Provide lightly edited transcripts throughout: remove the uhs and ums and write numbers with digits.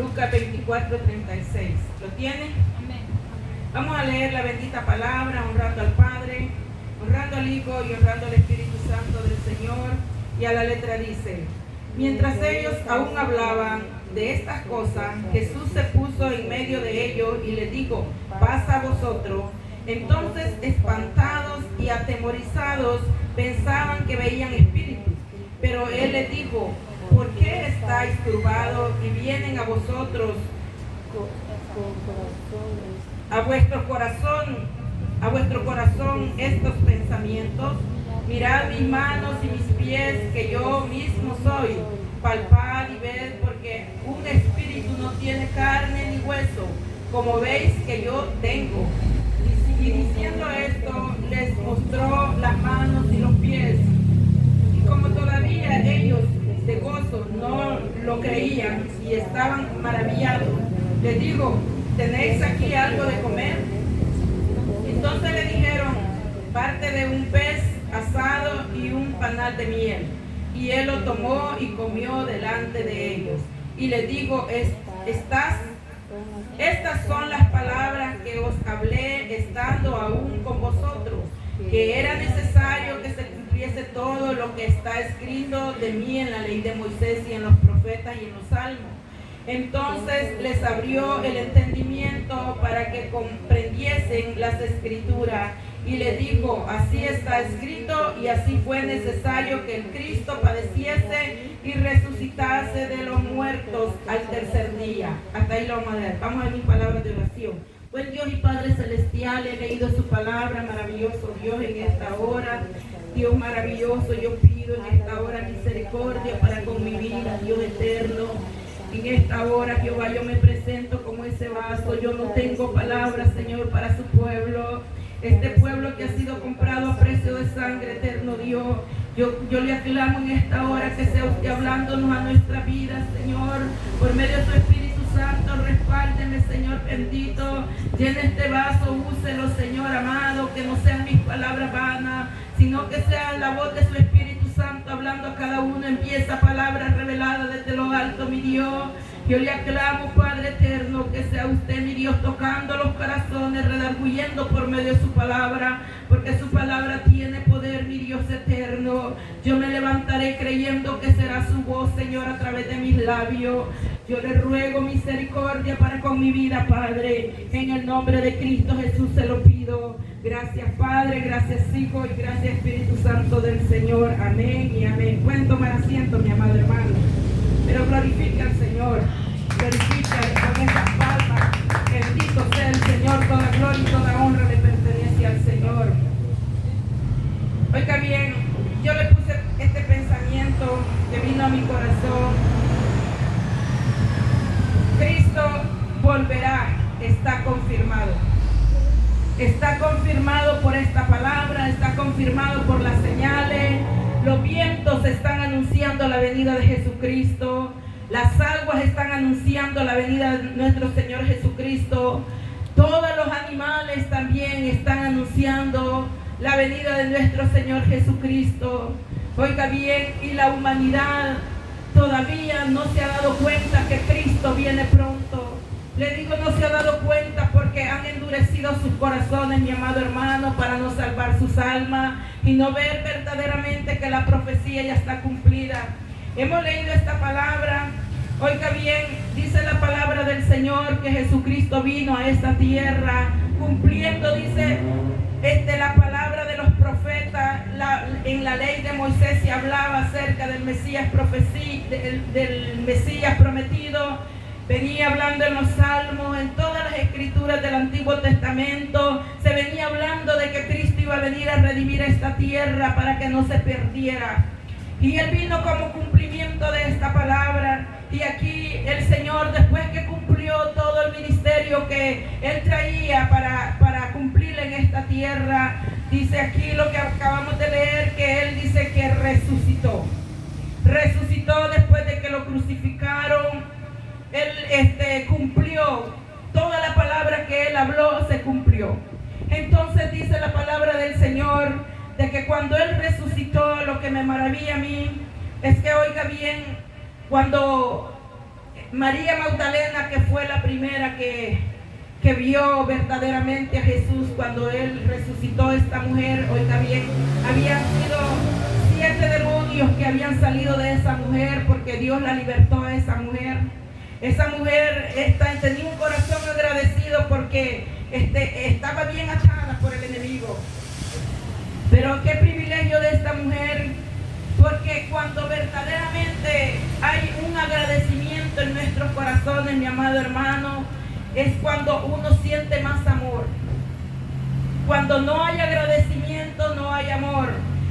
Lucas 24:36. ¿Lo tiene? Amén. Vamos a leer la bendita palabra, honrando al Padre, honrando al Hijo y honrando al Espíritu Santo del Señor. Y a la letra dice: mientras ellos aún hablaban de estas cosas, Jesús se puso en medio de ellos y les dijo: paz a vosotros. Entonces, espantados y atemorizados, pensaban que veían espíritus. Pero él les dijo: ¿por qué estáis turbados y vienen a vosotros, a vuestro corazón estos pensamientos? Mirad mis manos y mis pies, que yo mismo soy. Palpad y ved, porque un espíritu no tiene carne ni hueso, como veis que yo tengo. Y diciendo esto, les mostró las manos y los pies. Y como todavía ellos de gozo no lo creían y estaban maravillados, les digo: ¿tenéis aquí algo de comer? Entonces le dijeron: parte de un pez asado y un panal de miel. Y él lo tomó y comió delante de ellos. Y les digo: estas son las palabras que os hablé estando aún con vosotros, que era necesario que se cumpliese todo lo que está escrito de mí en la ley de Moisés y en los profetas y en los salmos. Entonces les abrió el entendimiento para que comprendiesen las escrituras, y les dijo: así está escrito, y así fue necesario que el Cristo padeciese y resucitase de los muertos al tercer día. Hasta ahí lo vamos a leer. Vamos a mis palabras de oración. Buen Dios y Padre Celestial, he leído su palabra, maravilloso Dios, en esta hora. Dios maravilloso, yo pido en esta hora misericordia para con mi vida, Dios eterno. En esta hora, Jehová, yo me presento como ese vaso. Yo no tengo palabras, Señor, para su pueblo. Este pueblo que ha sido comprado a precio de sangre, eterno Dios. Yo le aclamo en esta hora que sea usted hablándonos a nuestra vida, Señor, por medio de su Espíritu Santo. Respáldeme, Señor bendito. Llene este vaso, úselo, Señor amado, que no sean mis palabras vanas, sino que sea la voz de su Espíritu Santo hablando a cada uno. Empieza palabras reveladas desde lo alto, mi Dios. Yo le aclamo, Padre eterno, que sea usted, mi Dios, tocando los corazones, redarguyendo por medio de su palabra, porque su palabra tiene poder, mi Dios eterno. Yo me levantaré creyendo que será su voz, Señor, a través de mis labios. Yo le ruego misericordia para con mi vida, Padre. En el nombre de Cristo Jesús se lo pido. Gracias, Padre, gracias, Hijo, y gracias, Espíritu Santo del Señor. Amén y amén. Pueden tomar asiento, mi amado hermano. Pero glorifica al Señor, glorifica con esas palmas. Bendito sea el Señor, toda gloria y toda honra le pertenece al Señor. Oiga bien, yo le puse este pensamiento que vino a mi corazón. Cristo volverá, está confirmado. Está confirmado por esta palabra, está confirmado por las señales. Los vientos están anunciando la venida de Jesucristo. Las aguas están anunciando la venida de nuestro Señor Jesucristo. Todos los animales también están anunciando la venida de nuestro Señor Jesucristo. Oiga bien, y la humanidad todavía no se ha dado cuenta que Cristo viene pronto. Le digo, no se ha dado cuenta porque han endurecido sus corazones, mi amado hermano, para no salvar sus almas y no ver verdaderamente que la profecía ya está cumplida. Hemos leído esta palabra. Oiga bien, dice la palabra del Señor que Jesucristo vino a esta tierra cumpliendo, dice, la palabra de los profetas. En la ley de Moisés se hablaba acerca del Mesías del Mesías prometido. Venía hablando en los salmos, en todas las escrituras del Antiguo Testamento. Se venía hablando de que Cristo iba a venir a redimir esta tierra para que no se perdiera. Y Él vino como cumplimiento de esta palabra. Y aquí el Señor, después que cumplió todo el ministerio que Él traía para cumplir en esta tierra, dice aquí lo que acabamos de leer, que Él dice que resucitó. Resucitó después de que lo crucificaron. Él cumplió toda la palabra que Él habló, se cumplió. Entonces dice la palabra del Señor de que cuando Él resucitó, lo que me maravilla a mí es que, oiga bien, cuando María Magdalena, que fue la primera que vio verdaderamente a Jesús cuando Él resucitó a esta mujer. Oiga bien, habían sido 7 demonios que habían salido de esa mujer porque Dios la libertó a esa mujer. Esa mujer tenía un corazón agradecido porque estaba bien atada por el enemigo. Pero qué privilegio de esta mujer, porque cuando verdaderamente hay un agradecimiento en nuestros corazones, mi amado hermano, es cuando uno siente más amor. Cuando no hay agradecimiento, no hay amor.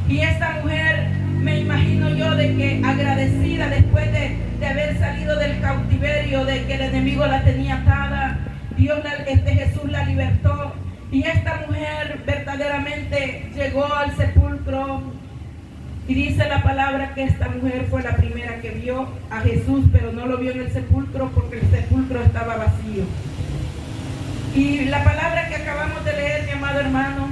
Y esta mujer, me imagino yo, de que agradecida después de haber salido del cautiverio, de que el enemigo la tenía atada, Jesús la libertó. Y esta mujer verdaderamente llegó al sepulcro. Y dice la palabra que esta mujer fue la primera que vio a Jesús, pero no lo vio en el sepulcro porque el sepulcro estaba vacío. Y la palabra que acabamos de leer, mi amado hermano,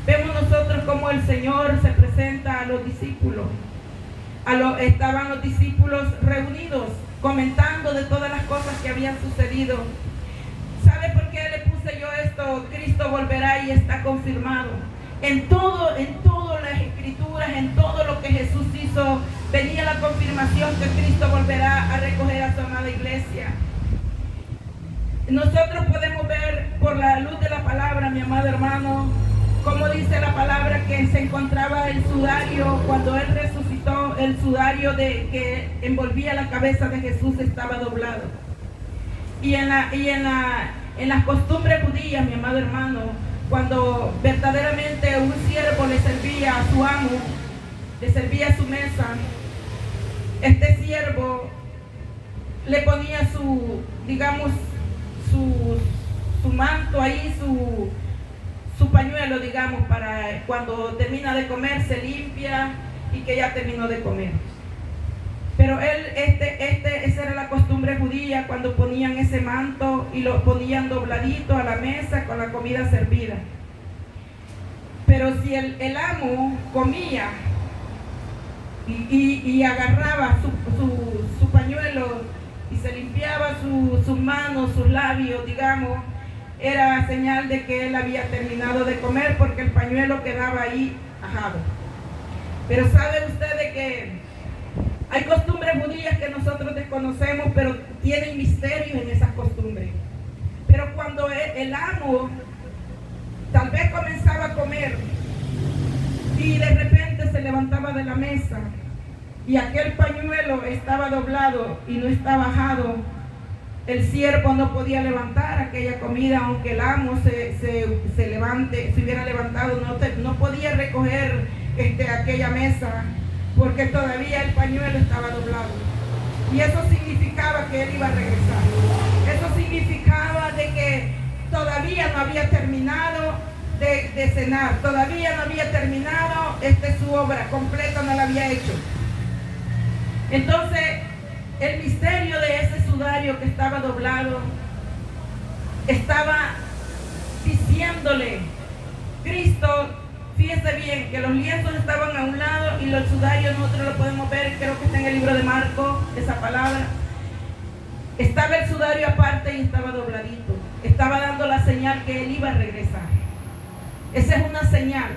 vemos nosotros como el Señor se presenta a los discípulos. Estaban los discípulos reunidos, comentando de todas las cosas que habían sucedido. ¿Sabe por qué le puse yo esto? Cristo volverá y está confirmado. En todas las escrituras, en todo lo que Jesús hizo, venía la confirmación que Cristo volverá a recoger a su amada iglesia. Nosotros podemos ver por la luz de la palabra, mi amado hermano, como dice la palabra que se encontraba el sudario cuando Él resucitó, el sudario que envolvía la cabeza de Jesús estaba doblado. Y en las costumbres judías, mi amado hermano, cuando verdaderamente un siervo le servía a su amo, le servía a su mesa, este siervo le ponía su manto ahí, su pañuelo, digamos, para cuando termina de comer se limpia y que ya terminó de comer. Pero esa era la costumbre judía, cuando ponían ese manto y lo ponían dobladito a la mesa con la comida servida. Pero si el amo comía y agarraba su pañuelo y se limpiaba sus manos, sus labios, digamos, era señal de que él había terminado de comer porque el pañuelo quedaba ahí ajado. Pero ¿sabe usted de que hay costumbres judías que nosotros desconocemos, pero tienen misterios en esas costumbres? Pero cuando el amo tal vez comenzaba a comer y de repente se levantaba de la mesa y aquel pañuelo estaba doblado y no estaba ajado, el siervo no podía levantar aquella comida, aunque el amo se hubiera levantado, no podía recoger aquella mesa, porque todavía el pañuelo estaba doblado. Y eso significaba que él iba a regresar. Eso significaba de que todavía no había terminado de cenar, todavía no había terminado su obra completa, no la había hecho. Entonces, el misterio de ese sudario que estaba doblado estaba diciéndole, Cristo, fíjese bien, que los lienzos estaban a un lado y los sudarios nosotros lo podemos ver, creo que está en el libro de Marcos, esa palabra. Estaba el sudario aparte y estaba dobladito. Estaba dando la señal que él iba a regresar. Esa es una señal.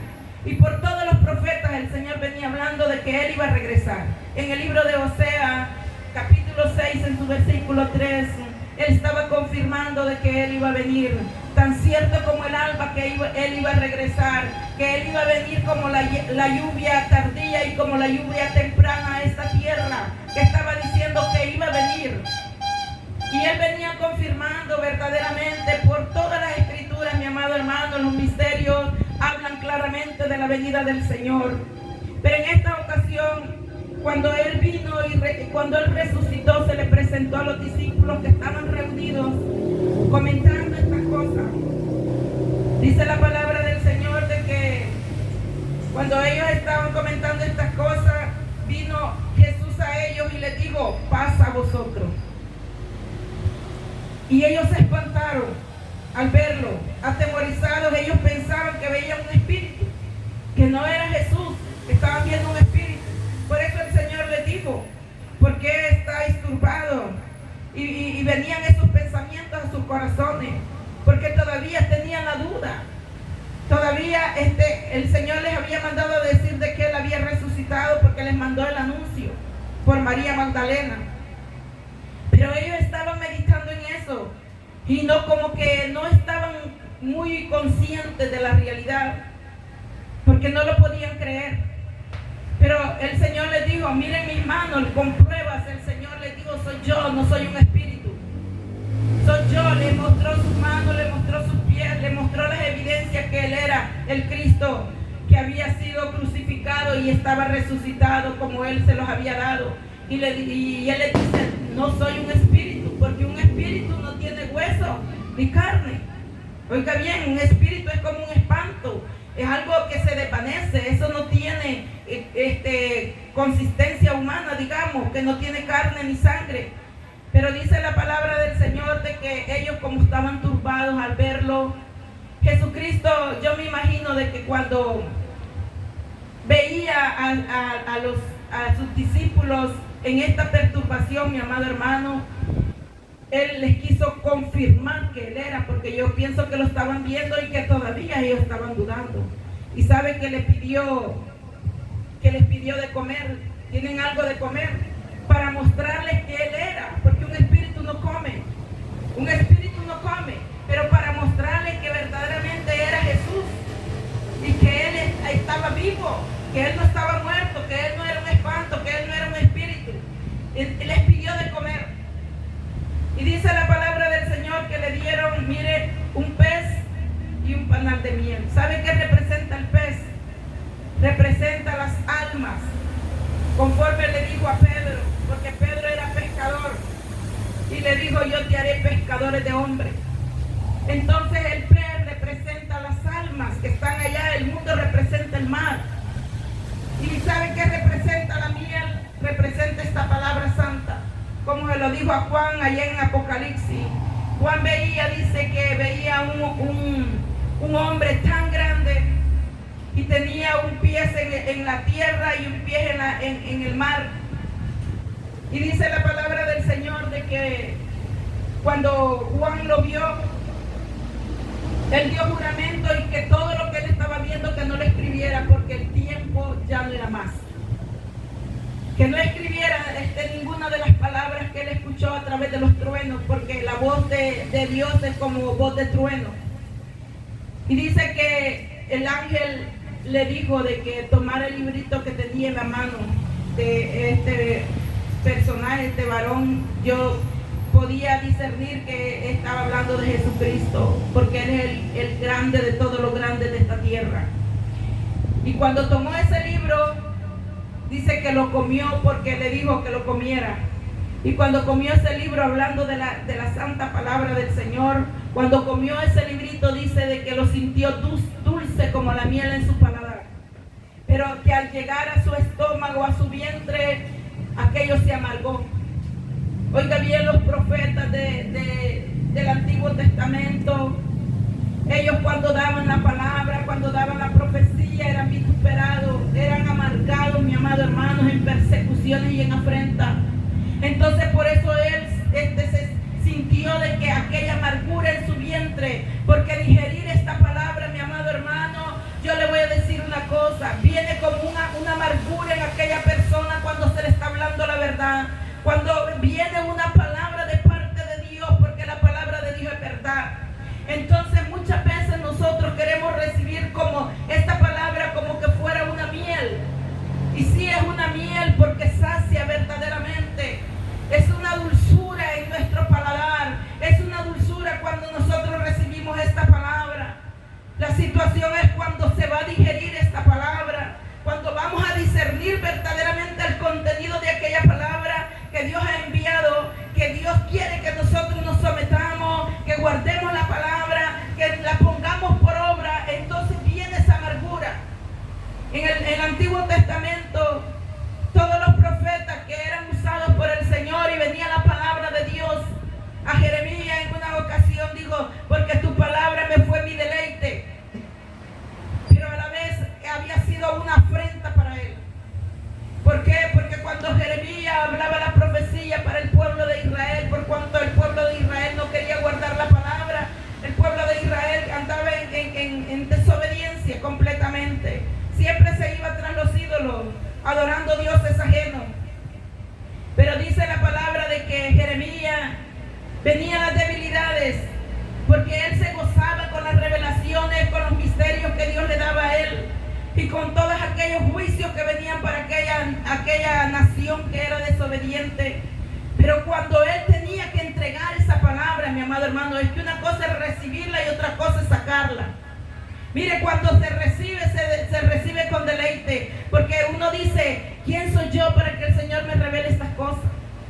Y por todos los profetas el Señor venía hablando de que él iba a regresar. En el libro de Osea, capítulo 6, en su versículo 3, él estaba confirmando de que él iba a venir. Tan cierto como el alba que él iba a regresar, que él iba a venir como la lluvia tardía y como la lluvia temprana a esta tierra, que estaba diciendo que iba a venir. Y él venía confirmando verdaderamente por todas las escrituras, mi amado hermano, los misterios hablan claramente de la venida del Señor. Pero en esta ocasión, cuando él vino y cuando él resucitó, se le presentó a los discípulos que estaban reunidos comentando estas cosas. Dice la palabra del Señor de que cuando ellos estaban comentando estas cosas, vino Jesús a ellos y les dijo, paz a vosotros. Y ellos se espantaron al verlo, atemorizados. Ellos pensaban que veían un espíritu, que no era Jesús, que estaban viendo un espíritu. Por eso el Señor les dijo, ¿por qué estáis turbados? y venían esos pensamientos a sus corazones, porque todavía tenían la duda. Todavía el Señor les había mandado a decir de que Él había resucitado, porque les mandó el anuncio por María Magdalena. Pero ellos estaban meditando en eso y no, como que no estaban muy conscientes de la realidad, porque no lo podían creer. Pero el Señor les dijo: miren mis manos, con pruebas. El Señor les dijo: soy yo, no soy un espíritu. Soy yo. Les mostró sus manos, les mostró sus pies, les mostró las evidencias que Él era el Cristo, que había sido crucificado y estaba resucitado como Él se los había dado. Y Él les dice: no soy un espíritu, porque un espíritu no tiene hueso ni carne. Oiga bien, un espíritu es como un espanto, es algo que se desvanece, eso no tiene consistencia humana, digamos, que no tiene carne ni sangre. Pero dice la palabra del Señor de que ellos, como estaban turbados al verlo, Jesucristo, yo me imagino de que cuando veía a sus discípulos en esta perturbación, mi amado hermano, Él les quiso confirmar que Él era, porque yo pienso que lo estaban viendo y que todavía ellos estaban dudando. Y sabe que les pidió de comer. Tienen algo de comer para mostrarles que Él era, porque un espíritu no come, pero para mostrarles que verdaderamente era Jesús y que Él estaba vivo, que Él no estaba muerto, que Él no era un espanto, que Él no era un espíritu. Él les pidió de comer. Y dice la palabra del Señor que le dieron, mire, un pez y un panal de miel. ¿Sabe qué representa el pez? Representa las almas, conforme le dijo a Pedro, porque Pedro era pescador, y le dijo: yo te haré pescadores de hombres. Entonces el pez representa las almas que están allá, el mundo representa el mar. ¿Y sabe qué representa la miel? Representa esta palabra santa, como se lo dijo a Juan allá en Apocalipsis. Juan dice que veía un hombre tan grande y tenía un pie en la tierra y un pie en el mar. Y dice la palabra del Señor de que cuando Juan lo vio, él dio juramento y que todo lo que él estaba viendo que no lo escribiera, porque el tiempo ya no era más. Que no escribiera ninguna de las palabras que él escuchó a través de los truenos, porque la voz de Dios es como voz de trueno. Y dice que el ángel le dijo de que tomara el librito que tenía en la mano de este personaje, este varón. Yo podía discernir que estaba hablando de Jesucristo, porque Él es el grande de todo lo grande de esta tierra. Y cuando tomó ese libro, dice que lo comió, porque le dijo que lo comiera. Y cuando comió ese libro, hablando de la santa palabra del Señor, cuando comió ese librito, dice de que lo sintió dulce como la miel en su paladar, pero que al llegar a su estómago, a su vientre, aquello se amargó. Oiga bien, los profetas del Antiguo Testamento, ellos cuando daban la palabra, cuando daban la profecía, eran vituperados, eran amargados, mi amado hermano, en persecuciones y en afrenta. Entonces por eso él se sintió de que aquella amargura en su vientre, porque digerir esta palabra, mi amado hermano, yo le voy a decir una cosa, viene como una amargura en aquella persona cuando se le está hablando la verdad, cuando viene una palabra de parte de Dios, porque la palabra de Dios es verdad. Entonces muchas veces nosotros queremos recibir como esta palabra como que fuera una miel. Y sí es una miel porque sacia verdaderamente. Es una dulzura en nuestro paladar. Es una dulzura cuando nosotros recibimos esta palabra. La situación es cuando se va a digerir esta palabra, cuando vamos a discernir verdaderamente el contenido de aquella palabra que Dios ha enviado venían las debilidades, porque él se gozaba con las revelaciones, con los misterios que Dios le daba a él y con todos aquellos juicios que venían para aquella nación que era desobediente. Pero cuando él tenía que entregar esa palabra, mi amado hermano, es que una cosa es recibirla y otra cosa es sacarla. Mire, cuando se recibe, se recibe con deleite, porque uno dice, ¿quién soy yo para que el Señor me revele estas cosas?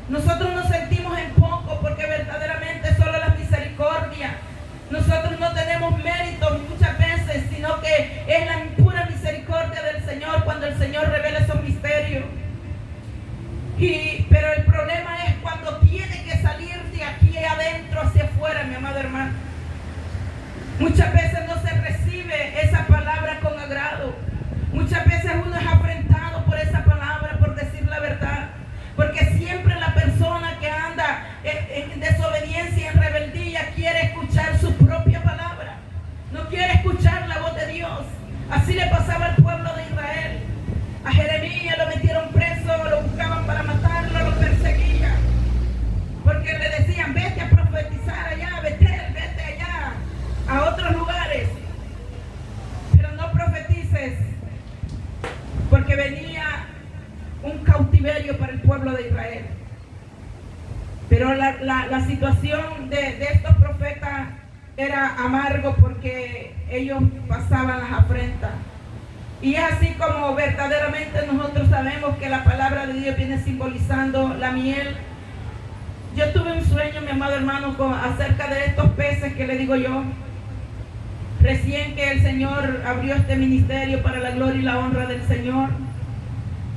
Nosotros nos sentimos en poco porque verdaderamente solo la misericordia. Nosotros no tenemos mérito muchas veces, sino que es la pura misericordia del Señor cuando el Señor revela esos misterios. Pero el problema es cuando tiene que salir de aquí adentro hacia afuera, mi amado hermano. Muchas veces no se recibe esa palabra con agrado. Muchas veces uno es afrentado por esa palabra, por decir la verdad. Porque siempre la persona que anda en desobediencia y en rebeldía quiere escuchar su propia palabra. No quiere escuchar la voz de Dios. Así le pasaba al pueblo de Israel. A Jeremías lo metieron preso, lo buscaban para matarlo, lo perseguían. Porque le decían, vete a profetizar allá, vete allá, a otros lugares. Pero no profetices, porque venía un cautiverio para el pueblo de Israel. Pero la situación de estos profetas era amargo porque ellos pasaban las afrentas. Y es así como verdaderamente nosotros sabemos que la palabra de Dios viene simbolizando la miel. Yo tuve un sueño, mi amado hermano, acerca de estos peces que le digo yo. Recién que el Señor abrió este ministerio para la gloria y la honra del Señor.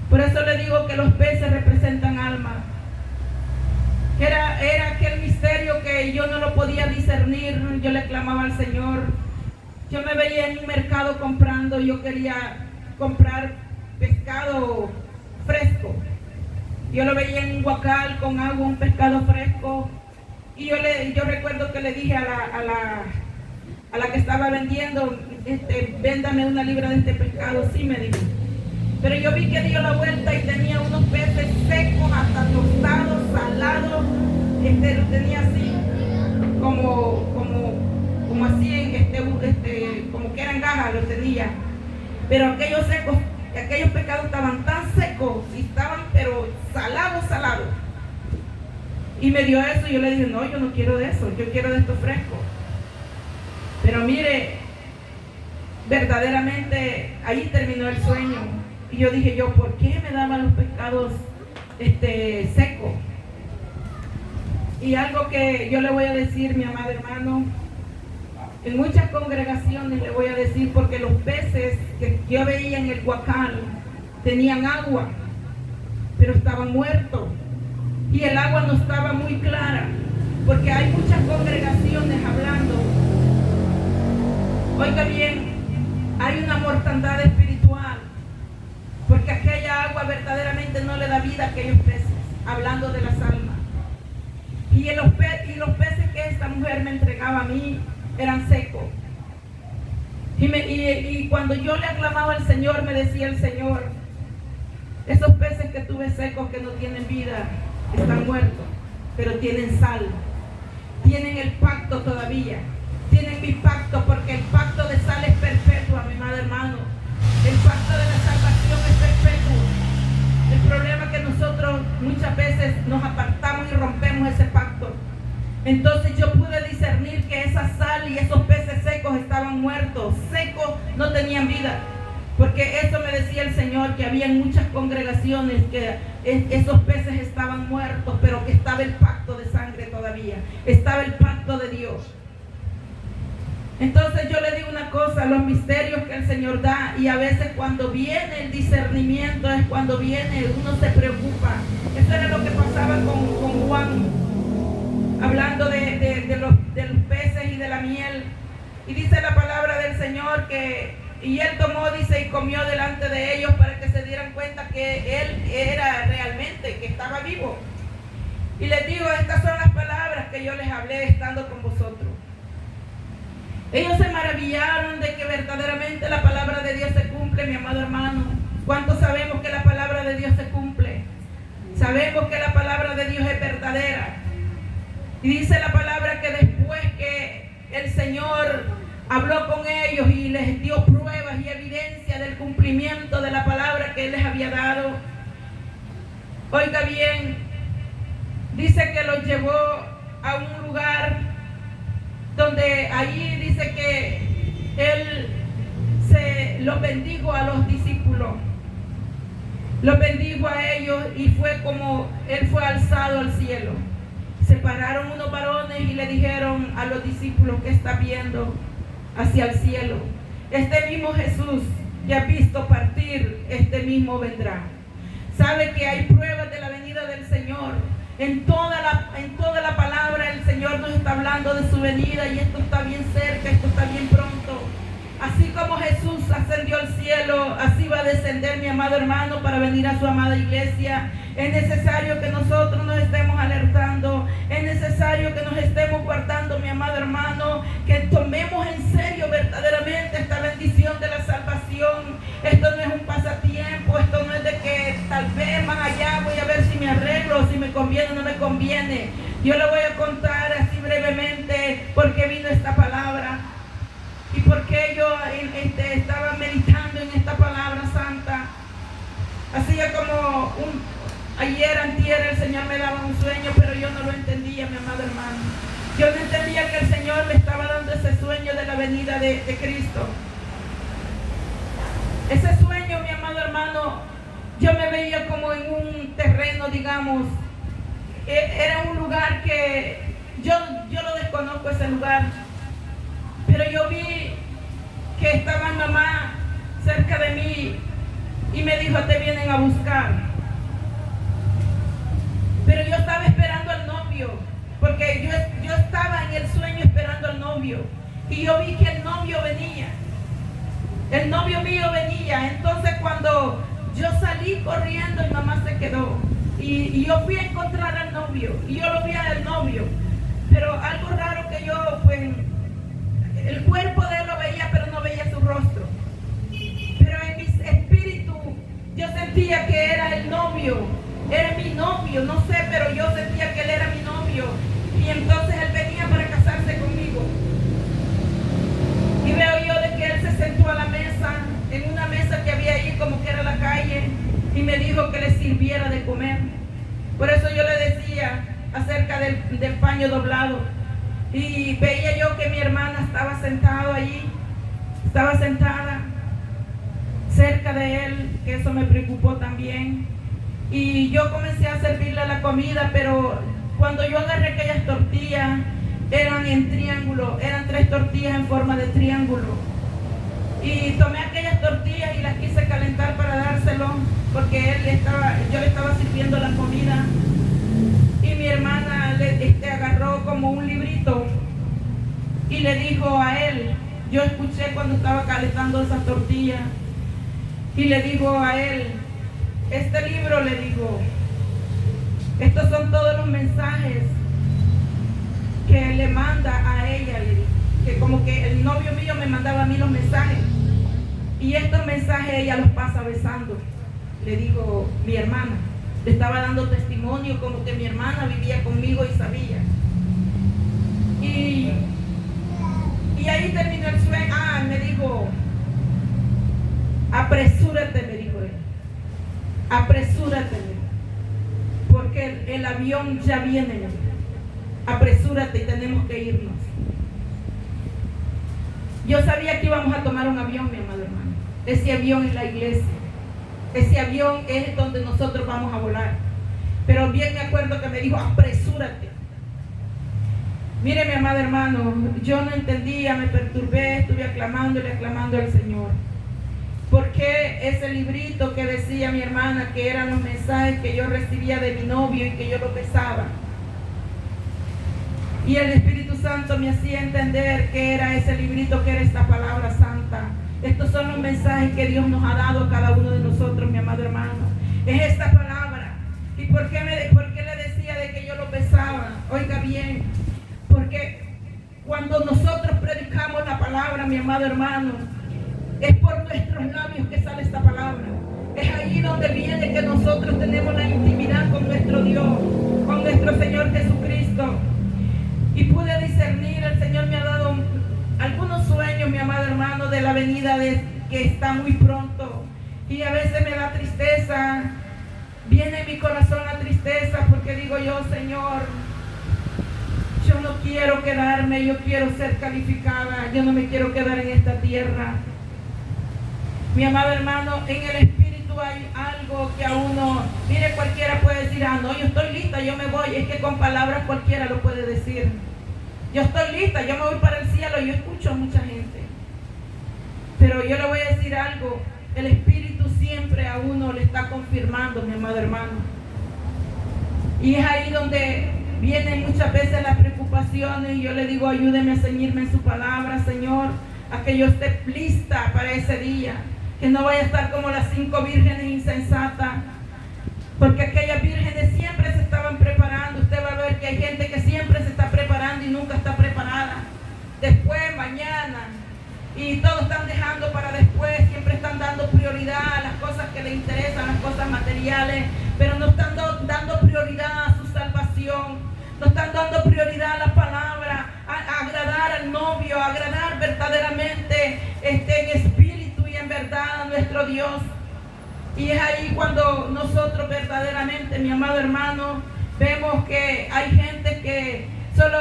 Por eso le digo que los peces representan alma. Era aquel misterio que yo no lo podía discernir. Yo le clamaba al Señor. Yo me veía en un mercado comprando. Yo quería comprar pescado fresco. Yo lo veía en un guacal con agua, un pescado fresco. Y yo recuerdo que le dije a la que estaba vendiendo, véndame una libra de este pescado. Sí, me dijo. Pero yo vi que dio la vuelta y tenía unos peces secos, hasta tostados, salados. Lo tenía así, como así, como que eran gajas, lo tenía. Pero aquellos pescados estaban tan secos y estaban, pero salados. Y me dio eso y yo le dije, no, yo no quiero de eso, yo quiero de esto fresco. Pero mire, verdaderamente ahí terminó el sueño. Y yo dije, ¿por qué me daban los pescados secos? Y algo que yo le voy a decir, mi amado hermano, en muchas congregaciones le voy a decir, porque los peces que yo veía en el guacal tenían agua, pero estaban muertos. Y el agua no estaba muy clara, porque hay muchas congregaciones hablando. Oiga bien, hay una mortandad espiritual, porque aquella agua verdaderamente no le da vida a aquellos peces, hablando de las almas. Y los peces que esta mujer me entregaba a mí eran secos. Y cuando yo le aclamaba al Señor, me decía el Señor, esos peces que tú ves secos que no tienen vida, están muertos, pero tienen sal. Tienen el pacto todavía. Tienen mi pacto, porque el pacto de sal es perpetuo, mi amado hermano. El pacto de la salvación es perpetuo. El problema es que nosotros muchas veces nos apartamos y rompemos ese pacto. Entonces yo pude discernir que esa sal y esos peces secos estaban muertos, secos, no tenían vida. Porque eso me decía el Señor, que había muchas congregaciones que esos peces estaban muertos, pero que estaba el pacto de sangre todavía, estaba el pacto de Dios. Entonces yo le digo una cosa, los misterios que el Señor da, y a veces cuando viene el discernimiento es cuando uno se preocupa. Eso era lo que pasaba con Juan, hablando de los peces y de la miel. Y dice la palabra del Señor y él tomó, dice, y comió delante de ellos para que se dieran cuenta que él era realmente, que estaba vivo. Y les digo, estas son las palabras que yo les hablé estando con vosotros. Ellos se maravillaron de que verdaderamente la palabra de Dios se cumple, mi amado hermano. ¿Cuántos sabemos que la palabra de Dios se cumple? Sabemos que la palabra de Dios es verdadera. Y dice la palabra que después que el Señor habló con ellos y les dio pruebas y evidencia del cumplimiento de la palabra que Él les había dado, oiga bien, dice que los llevó a un lugar donde allí dice que Él los bendijo a los discípulos, los bendijo a ellos, y fue como Él fue alzado al cielo. Se pararon unos varones y le dijeron a los discípulos: ¿qué está viendo hacia el cielo? Este mismo Jesús que ha visto partir, este mismo vendrá. Sabe que hay pruebas de la venida del Señor. En toda la palabra el Señor nos está hablando de su venida, y esto está bien cerca, esto está bien pronto. Así como Jesús ascendió al cielo, así va a descender, mi amado hermano, para venir a su amada iglesia. Es necesario que nosotros nos estemos alertando, es necesario que nos estemos guardando, mi amado hermano, que tomemos en serio verdaderamente esta bendición de la salvación. Esto no es un pasatiempo, esto no es de que tal vez más allá voy a ver si me arreglo, si me conviene o no me conviene. Yo le voy a contar así brevemente por qué vino esta palabra y por qué yo estaba meditando en esta palabra santa. Así como ayer, antier, el Señor me daba un sueño, pero yo no lo entendía, mi amado hermano. Yo no entendía que el Señor me estaba dando ese sueño de la venida de Cristo. Ese sueño, mi amado hermano, yo me veía como en un terreno, digamos, era un lugar que yo lo desconozco, ese lugar, pero yo vi que estaba mi mamá cerca de mí y me dijo: te vienen a buscar. Pero yo estaba esperando al novio, porque yo estaba en el sueño esperando al novio, y yo vi que el novio venía, el novio mío venía. Entonces cuando yo salí corriendo, mi mamá se quedó, y yo fui a encontrar al novio, y yo lo vi al novio, pero algo raro que yo, pues, el cuerpo de él lo veía, pero no veía su rostro. Pero en mi espíritu yo sentía que era el novio, era mi novio, no sé, pero yo sentía que él era mi novio, y entonces él venía para casarse conmigo. Y veo yo de que él se sentó a la mesa, en una mesa que había ahí como que era la calle, y me dijo que le sirviera de comer. Por eso yo le decía acerca del paño doblado. Y veía yo que mi hermana estaba sentada allí, estaba sentada cerca de él, que eso me preocupó también. Y yo comencé a servirle la comida, pero cuando yo agarré aquellas tortillas, eran en triángulo, eran 3 tortillas en forma de triángulo. Y tomé aquellas tortillas y las quise calentar para dárselo, porque yo le estaba sirviendo la comida. Y mi hermana agarró como un librito y le dijo a él, yo escuché cuando estaba calentando esas tortillas, y le dijo a él: este libro, le digo, estos son todos los mensajes que le manda a ella, le dijo, que como que el novio mío me mandaba a mí los mensajes, y estos mensajes ella los pasa besando. Le digo, mi hermana le estaba dando testimonio como que mi hermana vivía conmigo y sabía. Y ahí terminó el sueño. Me dijo: apresúrate, me dijo él, apresúrate, porque el avión ya viene, apresúrate y tenemos que irnos. Yo sabía que íbamos a tomar un avión, mi amado hermano. Ese avión es la iglesia, ese avión es donde nosotros vamos a volar. Pero bien me acuerdo que me dijo: apresúrate. Mire, mi amado hermano, yo no entendía, me perturbé, estuve aclamándole, aclamando al Señor. Porque ese librito que decía mi hermana que eran los mensajes que yo recibía de mi novio y que yo lo besaba. Y el Espíritu Santo me hacía entender que era ese librito, que era esta palabra santa. Estos son los mensajes que Dios nos ha dado a cada uno de nosotros, mi amado hermano. Es esta palabra. ¿Y por qué le decía de que yo lo besaba? Oiga bien. Porque cuando nosotros predicamos la palabra, mi amado hermano, es por nuestros labios que sale esta palabra. Es ahí donde viene que nosotros tenemos la intimidad con nuestro Dios, con nuestro Señor Jesucristo. años, mi amado hermano, de la venida que está muy pronto. Y a veces me da tristeza, viene en mi corazón la tristeza, porque digo yo, Señor, yo no quiero quedarme, yo quiero ser calificada, yo no me quiero quedar en esta tierra. Mi amado hermano, en el espíritu hay algo que a uno, mire, cualquiera puede decir, no, yo estoy lista, yo me voy. Es que con palabras cualquiera lo puede decir. Yo estoy lista, yo me voy para el cielo. Yo escucho a mucha gente, pero yo le voy a decir algo, el espíritu siempre a uno le está confirmando, mi amado hermano. Y es ahí donde vienen muchas veces las preocupaciones, y yo le digo, ayúdeme a ceñirme en su palabra, Señor, a que yo esté lista para ese día, que no vaya a estar como las 5 vírgenes insensatas, porque aquellas vírgenes siempre se estaban preparando. Usted va a ver que hay gente que siempre se está preparando y nunca está preparada. Después, mañana, y todos están dejando para después, siempre están dando prioridad a las cosas que les interesan, las cosas materiales, pero no están dando prioridad a su salvación, no están dando prioridad a la palabra, a agradar al novio, a agradar verdaderamente en espíritu y en verdad a nuestro Dios. Y es ahí cuando nosotros verdaderamente, mi amado hermano, vemos que hay gente que solo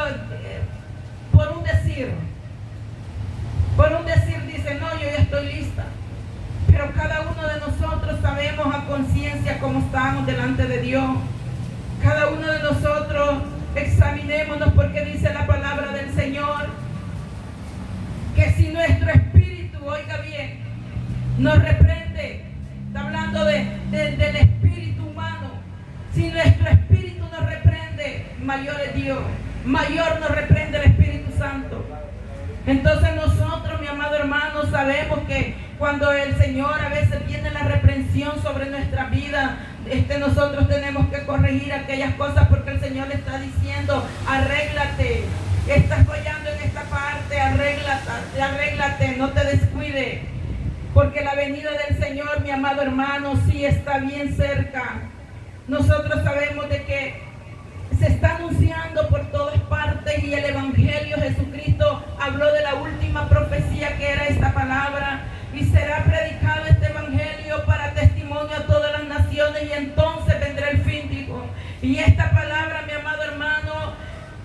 por un decir dice, no, yo ya estoy lista. Pero cada uno de nosotros sabemos a conciencia cómo estamos delante de Dios. Cada uno de nosotros examinémonos, porque dice la palabra del Señor que si nuestro espíritu, oiga bien, nos reprende, está hablando del espíritu humano, si nuestro espíritu nos reprende, mayor es Dios, mayor nos reprende el Espíritu Santo. Entonces nosotros, mi amado hermano, sabemos que cuando el Señor a veces viene la reprensión sobre nuestra vida, nosotros tenemos que corregir aquellas cosas, porque el Señor le está diciendo, arréglate, estás fallando en esta parte, arréglate, no te descuides, porque la venida del Señor, mi amado hermano, sí está bien cerca. Nosotros sabemos de que se está anunciando por todas partes, y el Evangelio Jesucristo habló de la última profecía, que era esta palabra, y será predicado este Evangelio para testimonio a todas las naciones, y entonces vendrá el fin, dijo. Y esta palabra, mi amado hermano,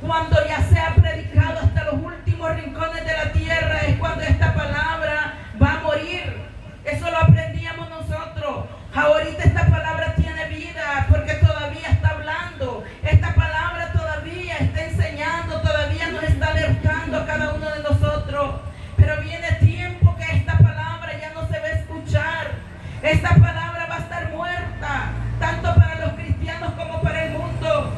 cuando ya sea predicado hasta los últimos rincones de la tierra, es cuando esta palabra va a morir. Eso lo aprendíamos nosotros. Ahorita esta palabra tiene vida, porque todavía está hablando. Esta palabra todavía está enseñando, todavía nos está alertando a cada uno de nosotros. Pero viene tiempo que esta palabra ya no se va a escuchar. Esta palabra va a estar muerta, tanto para los cristianos como para el mundo.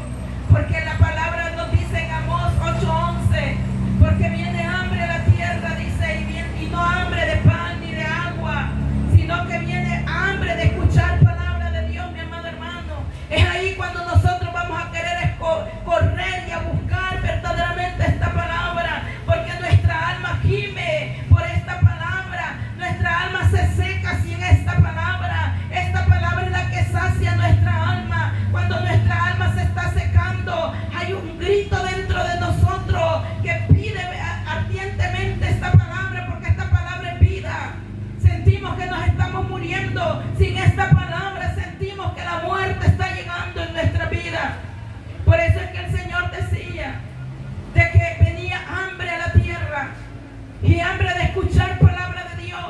Porque la palabra nos dice en Amós 8:11, porque viene hambre a la tierra, dice, y no hambre de pan ni de agua, sino que viene hambre de escuchar palabra de Dios, mi amado hermano. Es ahí cuando nosotros vamos a querer correr y a buscar verdaderamente esta palabra, porque nuestra alma gime por esta palabra, nuestra alma se seca sin esta palabra. Esta palabra es la que sacia nuestra alma. Cuando nuestra alma se está secando, hay un grito dentro de nosotros que pide ardientemente esta palabra, porque esta palabra es vida. Sentimos que nos estamos muriendo sin esta palabra, sentimos que la muerte está llegando en nuestra vida. Por eso es que el Señor decía de que venía hambre a la tierra, y hambre de escuchar palabra de Dios.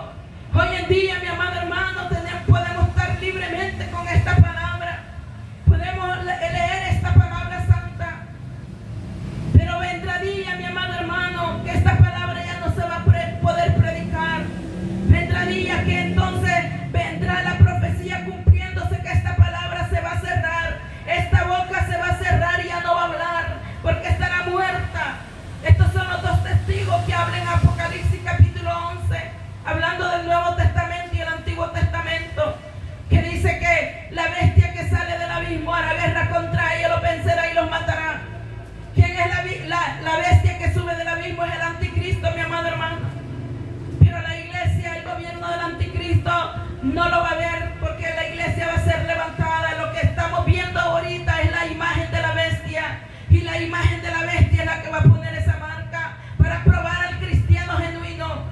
Hoy en día, mi amado hermano, podemos estar libremente con esta palabra, podemos leer esta palabra santa, pero vendrá día, mi amado hermano, que esta palabra ya no se va a poder predicar. Vendrá día que entonces vendrá la profecía cumpliéndose, que esta palabra se va a cerrar, esta boca se va a cerrar y ya no va a hablar, porque estará muerta. Estos son los dos testigos que hablan en Apocalipsis capítulo 11, hablando del Nuevo Testamento y el Antiguo Testamento, que dice que la bestia que sale del abismo hará guerra contra ellos, los vencerá y los matará. ¿Quién es la bestia que sube del abismo? Es el anticristo, mi amado hermano. Pero la iglesia, el gobierno del anticristo, no lo va a ver, porque la iglesia va a ser levantada. Lo que estamos viendo ahorita es la imagen de la bestia, y la imagen de la bestia es la que va a poner esa marca para probar al cristiano genuino,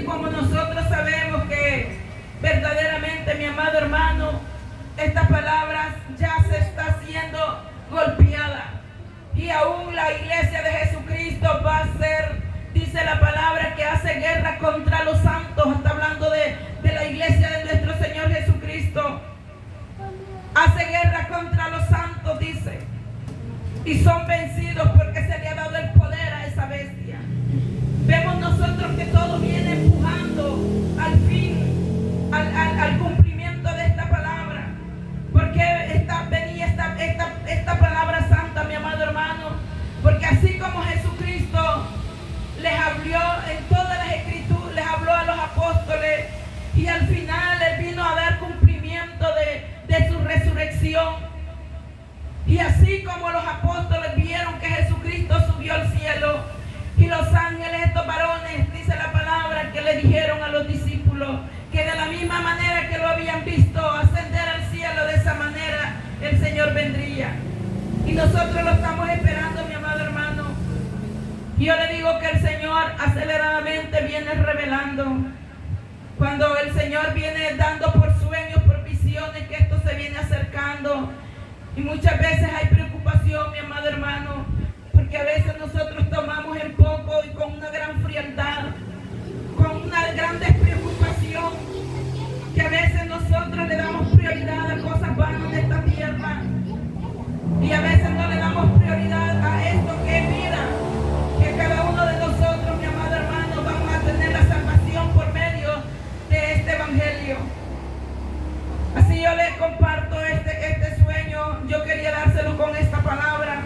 como nosotros sabemos que verdaderamente, mi amado hermano, esta palabra ya se está siendo golpeada. Y aún la iglesia de Jesucristo va a ser, dice la palabra, que hace guerra contra los santos. Está hablando de la iglesia de nuestro Señor Jesucristo. Hace guerra contra los santos, dice. Y son vencidos porque se le ha dado el poder a esa bestia. Vemos nosotros que todo viene empujando al fin, al cumplimiento de esta palabra. Porque venía esta palabra santa, mi amado hermano. Porque así como Jesucristo les habló en todas las escrituras, les habló a los apóstoles, y al final Él vino a dar cumplimiento de su resurrección. Y así como los apóstoles vieron que Jesucristo subió al cielo, y los ángeles, estos varones, dice la palabra, que le dijeron a los discípulos que de la misma manera que lo habían visto ascender al cielo, de esa manera el Señor vendría. Y nosotros lo estamos esperando, mi amado hermano. Y yo le digo que el Señor aceleradamente viene revelando. Cuando el Señor viene dando por sueños, por visiones, que esto se viene acercando. Y muchas veces hay preocupación, mi amado hermano, porque a veces nosotros tomamos en poco y con una gran frialdad, con una gran despreocupación, que a veces nosotros le damos prioridad a cosas vanas de esta tierra, y a veces no le damos prioridad a esto que es vida, que cada uno de nosotros, mi amado hermano, vamos a tener la salvación por medio de este evangelio. Así yo les comparto este sueño. Yo quería dárselo con esta palabra,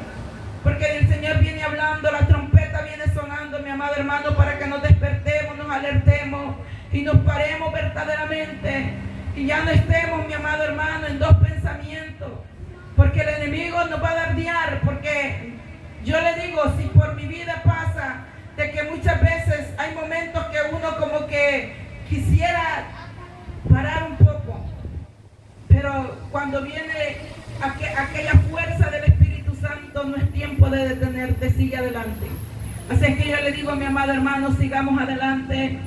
porque el Señor viene hablando, la trompeta viene sonando, mi amado hermano, para que nos despertemos, nos alertemos y nos paremos verdaderamente, y ya no estemos, mi amado hermano, en dos pensamientos, porque el enemigo nos va a dardear. Porque yo le digo, si por mi vida pasa de que muchas veces hay momentos que uno como que quisiera parar un poco, pero cuando viene aquella fuerza del Espíritu Santo, no es tiempo de detenerte, sigue adelante. Así es que yo le digo, mi amado hermano, sigamos adelante,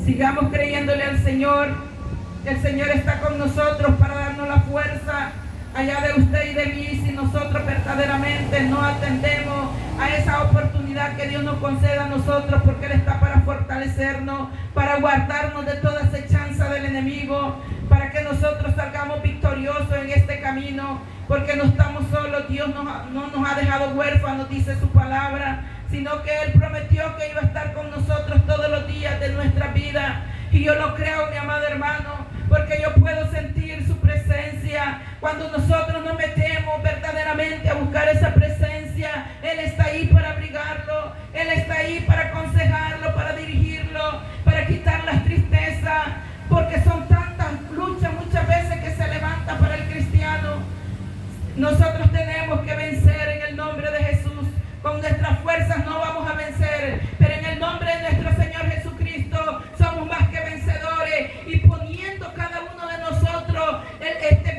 sigamos creyéndole al Señor. El Señor está con nosotros para darnos la fuerza allá de usted y de mí, si nosotros verdaderamente no atendemos a esa oportunidad que Dios nos conceda a nosotros, porque Él está para fortalecernos, para guardarnos de toda acechanza del enemigo, para que nosotros salgamos victoriosos en este camino, porque no estamos solos. Dios no nos ha dejado huérfanos, dice su palabra, sino que Él prometió que iba a estar con nosotros todos los días de nuestra vida. Y yo lo creo, mi amado hermano, porque yo puedo sentir su presencia. Cuando nosotros nos metemos verdaderamente a buscar esa presencia, Él está ahí para abrigarlo, Él está ahí para aconsejarlo, para dirigirlo, para quitar las tristezas, porque son tantas luchas muchas veces que se levantan para el cristiano. Nosotros tenemos que vencer en el nombre de Jesús. Con nuestras fuerzas no vamos a vencer, pero en el nombre de nuestro Señor Jesucristo somos más que vencedores. Y poniendo cada uno de nosotros,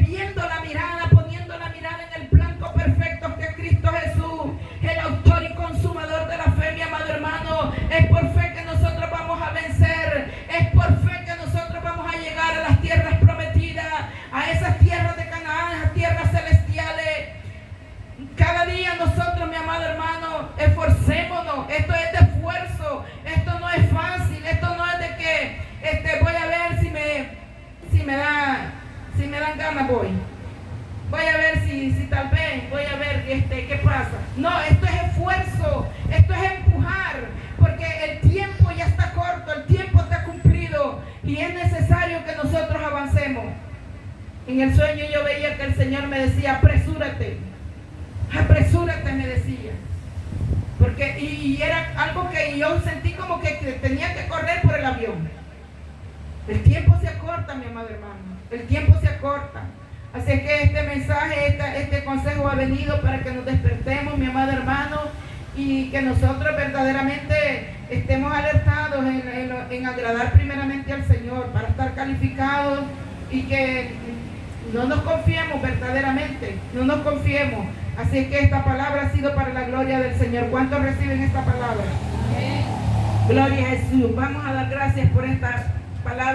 viendo la mirada, poniendo la mirada en el blanco perfecto que es Cristo Jesús, el autor y consumador de la fe, mi amado hermano. Es por fe que nosotros vamos a vencer, es por fe que nosotros vamos a llegar a las tierras prometidas, a esas tierras de Canaán, a esas tierras celestiales. Cada día nosotros, mi amado hermano, esforcémonos. Esto es de esfuerzo, esto no es fácil, esto no es de que voy a ver si me dan ganas, voy a ver si tal vez, voy a ver qué pasa. No, esto es esfuerzo, esto es empujar, porque el tiempo ya está corto, el tiempo está cumplido y es necesario que nosotros avancemos. En el sueño yo veía que el Señor me decía, apresúrate, me decía, porque y era algo que yo sentí como que tenía que correr por el avión. El tiempo se acorta, mi amado hermano, el tiempo se acorta. Así es que este mensaje, este consejo ha venido para que nos despertemos, mi amado hermano, y que nosotros verdaderamente estemos alertados en agradar primeramente al Señor, para estar calificados, y que no nos confiemos verdaderamente, no nos confiemos. Así que esta palabra ha sido para la gloria del Señor. ¿Cuántos reciben esta palabra? Gloria a Jesús. Vamos a dar gracias por esta palabra.